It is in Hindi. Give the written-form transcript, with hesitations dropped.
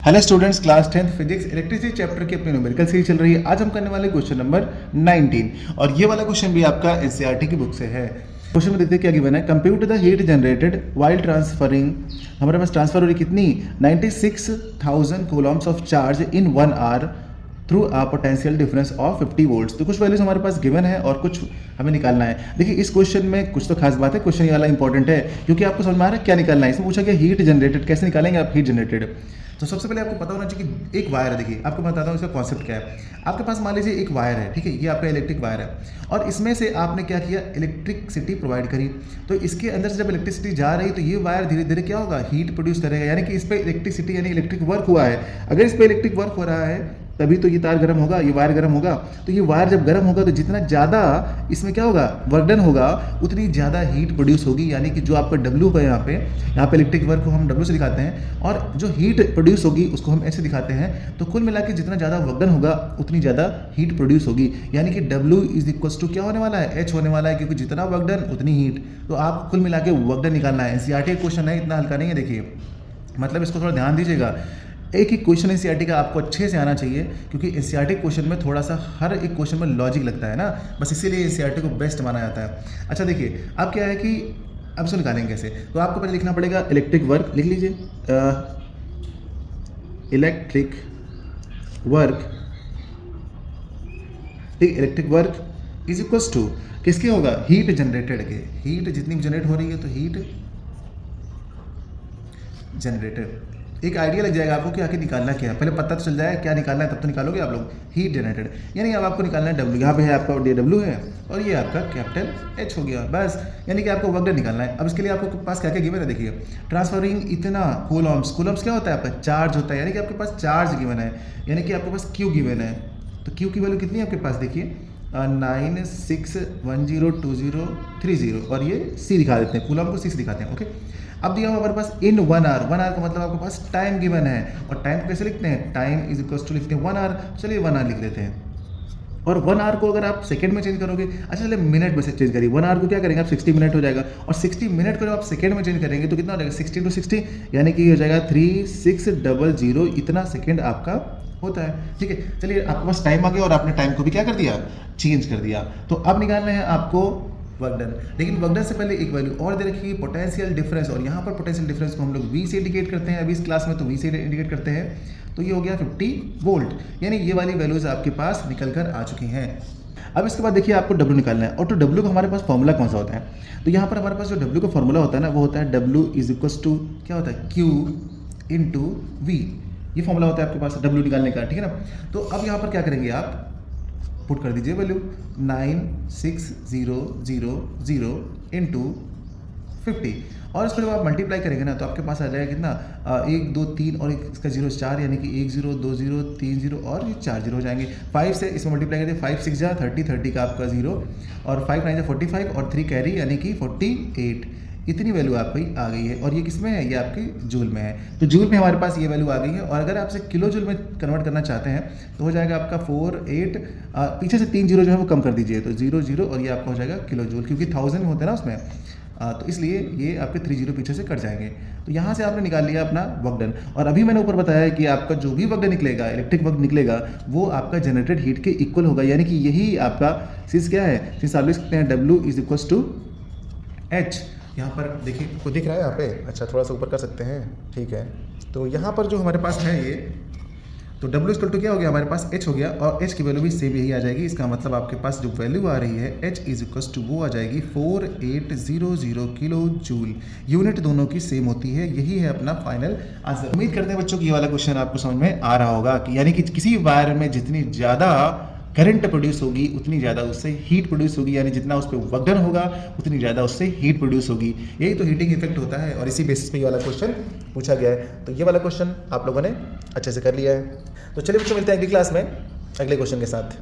Hello students, class 10th physics electricity chapter की अपनी न्यूमेरिकल सीरीज चल रही है। आज हम करने वाले क्वेश्चन नंबर 19 और ये वाला क्वेश्चन भी आपका एनसीईआरटी की बुक से है। क्वेश्चन में देखते हैं क्या गिवन है। Compute the heat generated while transferring, हमारे पास ट्रांसफर हो रही कितनी 96,000 coulombs of charge in 1 hour through a potential difference of 50 volts. तो कुछ वैल्यूज हमारे पास गिवन है और कुछ हमें निकालना है। देखिए इस क्वेश्चन में कुछ तो खास बात है, क्वेश्चन ये वाला इंपॉर्टेंट है क्योंकि आपको समझ में आ रहा है क्या निकालना है। इसमें पूछा गया हीट जनरेटेड, कैसे निकालेंगे आप हीट जनरेटेड। तो सबसे पहले आपको पता होना चाहिए कि एक वायर है। देखिए आपको मैं बताता हूँ इसका कॉन्सेप्ट क्या है। आपके पास मान लीजिए एक वायर है, ठीक है, ये आपका इलेक्ट्रिक वायर है और इसमें से आपने क्या किया, इलेक्ट्रिसिटी प्रोवाइड करी। तो इसके अंदर से जब इलेक्ट्रिसिटी जा रही तो ये वायर धीरे धीरे क्या होगा, हीट प्रोड्यूस करेगा, यानी कि इस पर इलेक्ट्रिसिटी यानी इलेक्ट्रिक वर्क हुआ है। अगर इस पर इलेक्ट्रिक वर्क हो रहा है तभी तो ये तार गर्म होगा, ये वायर गर्म होगा। तो ये वायर जब गर्म होगा तो जितना ज़्यादा इसमें क्या होगा, वर्क डन होगा, उतनी ज़्यादा हीट प्रोड्यूस होगी। यानी कि जो आपका W है, यहाँ पे इलेक्ट्रिक वर्क को हम W से दिखाते हैं और जो हीट प्रोड्यूस होगी उसको हम ऐसे दिखाते हैं। तो कुल मिला के जितना ज़्यादा वर्क डन होगा उतनी ज़्यादा हीट प्रोड्यूस होगी। यानी कि W इज इक्वल्स टू क्या होने वाला है, H होने वाला है, क्योंकि जितना वर्क डन उतनी हीट। तो आप कुल मिला के वर्क डन निकालना है। एनसीईआरटी क्वेश्चन है, इतना हल्का नहीं है। देखिए मतलब इसको थोड़ा ध्यान दीजिएगा। एक एक क्वेश्चन एनसीईआरटी का आपको अच्छे से आना चाहिए क्योंकि एनसीईआरटी क्वेश्चन में थोड़ा सा हर एक क्वेश्चन में लॉजिक लगता है ना, बस इसीलिए एनसीईआरटी को बेस्ट माना जाता है। अच्छा देखिए अब क्या है कि अब इसको निकालेंगे कैसे। तो आपको पहले लिखना पड़ेगा इलेक्ट्रिक वर्क, लिख लीजिए इलेक्ट्रिक वर्क, ठीक, electric work is equals to किसके होगा, हीट जनरेटेड के। हीट जितनी भी जनरेट हो रही है तो हीट जनरेटेड। एक आइडिया लग जाएगा आपको कि आखिर निकालना क्या है। पहले पता तो चल जाए क्या निकालना है, तब तो निकालोगे आप लोग। हीट जनरेटेड यानी अब आपको निकालना है W। यहाँ पे है आपका W है और ये आपका कैपिटल H हो गया, बस। यानी कि आपको वर्क डन निकालना है। अब इसके लिए आपको पास क्या क्या गिवन है, देखिए ट्रांसफरिंग इतना कूलम्स। कूलम्स क्या होता है आपका, चार्ज होता है, यानी कि आपके पास चार्ज गिवन है, यानी कि आपके पास Q गिवन है। तो Q की वैल्यू कितनी है आपके पास, देखिए 96102030 और ये C दिखा देते हैं, कूलम को C से दिखाते हैं। ओके, अब दिया हुआ हमारे पास इन 1 आवर। 1 आवर का मतलब आपके पास टाइम गिवन है और टाइम कैसे लिखते हैं, टाइम इज इक्वल्स टू लिखते हैं 1 आवर। चलिए 1 आवर लिख देते हैं और 1 आवर को अगर आप सेकंड में चेंज करोगे, अच्छा चलिए मिनट में से चेंज करिए। 1 आवर को क्या करेंगे आप, 60 मिनट हो जाएगा और 60 मिनट को जब आप सेकंड में चेंज करेंगे तो कितना हो जाएगा, 60 × 60 यानी कि हो जाएगा 3600। इतना सेकेंड आपका होता है, ठीक है। चलिए आपके पास टाइम आ गया और आपने टाइम को भी क्या कर दिया, चेंज कर दिया। तो अब निकालना है आपको वर्क डन। लेकिन वर्क डन से पहले एक वैल्यू और दे रखी है, पोटेंशियल डिफरेंस। और यहाँ पर पोटेंशियल डिफरेंस को हम लोग V से इंडिकेट करते हैं, अभी इस क्लास में तो V से इंडिकेट करते हैं। तो ये हो गया 50 वोल्ट, यानी ये वाली वैल्यूज आपके पास निकल कर आ चुकी हैं। अब इसके बाद देखिए आपको W निकालना है और तो W का हमारे पास फॉर्मूला कौन सा होता है। तो यहाँ पर हमारे पास जो W का फॉर्मूला होता है ना, वो होता है W इज इक्वल्स टू क्या होता है, Q इंटू V। ये फॉर्मूला होता है आपके पास W निकालने का, ठीक है ना। तो अब यहाँ पर क्या करेंगे आप, पुट कर दीजिए वैल्यू 96,000 इंटू 50 और इसको जब आप मल्टीप्लाई करेंगे ना तो आपके पास आ जाएगा कितना, 1 2 3 और इसका 0 4, यानी कि 1 0 2 0 3 0 और ये 4 0 हो जाएंगे। 5 से इसमें मल्टीप्लाई करिए, 5 6 जा 30, 30 का आपका 0 और 5 9 जा 45 और 3 कैरी यानी कि 48। इतनी वैल्यू आपकी आ गई है और ये किस में है, ये आपके जूल में है। तो जूल में हमारे पास ये वैल्यू आ गई है और अगर आपसे किलो जूल में कन्वर्ट करना चाहते हैं तो हो जाएगा आपका 48, पीछे से 3 जीरो जो है वो कम कर दीजिए, तो 0 0 और ये आपका हो जाएगा किलो जूल, क्योंकि 1000 में होते हैं ना उसमें। तो इसलिए ये आपके 3 जीरो पीछे से कट जाएंगे। तो यहाँ से आपने निकाल लिया अपना वर्क डन। और अभी मैंने ऊपर बताया है कि आपका जो भी वर्क डन निकलेगा, इलेक्ट्रिक वर्क निकलेगा, वो आपका जनरेटेड हीट के इक्वल होगा। यानी कि यही आपका सिंस क्या है, सिंस आप लिख सकते हैं W is equals to H। यहाँ पर देखिए आपको दिख रहा है यहाँ पे, अच्छा थोड़ा सा ऊपर कर सकते हैं, ठीक है। तो यहाँ पर जो हमारे पास है ये, तो W इक्वल टू क्या हो गया हमारे पास, H हो गया और H की वैल्यू भी सेम यही आ जाएगी। इसका मतलब आपके पास जो वैल्यू आ रही है H इज इक्वल टू वो आ जाएगी 4800 किलो जूल। यूनिट दोनों की सेम होती है, यही है अपना फाइनल आंसर। उम्मीद करते हैं बच्चों की ये वाला क्वेश्चन आपको समझ में आ रहा होगा कि यानी कि किसी वायर में जितनी ज़्यादा करंट प्रोड्यूस होगी उतनी ज़्यादा उससे हीट प्रोड्यूस होगी, यानी जितना उस पर वर्क डन होगा उतनी ज़्यादा उससे हीट प्रोड्यूस होगी। यही तो हीटिंग इफेक्ट होता है और इसी बेसिस पे ये वाला क्वेश्चन पूछा गया है। तो ये वाला क्वेश्चन आप लोगों ने अच्छे से कर लिया है। तो चलिए बच्चों मिलते हैं अगली क्लास में अगले क्वेश्चन के साथ।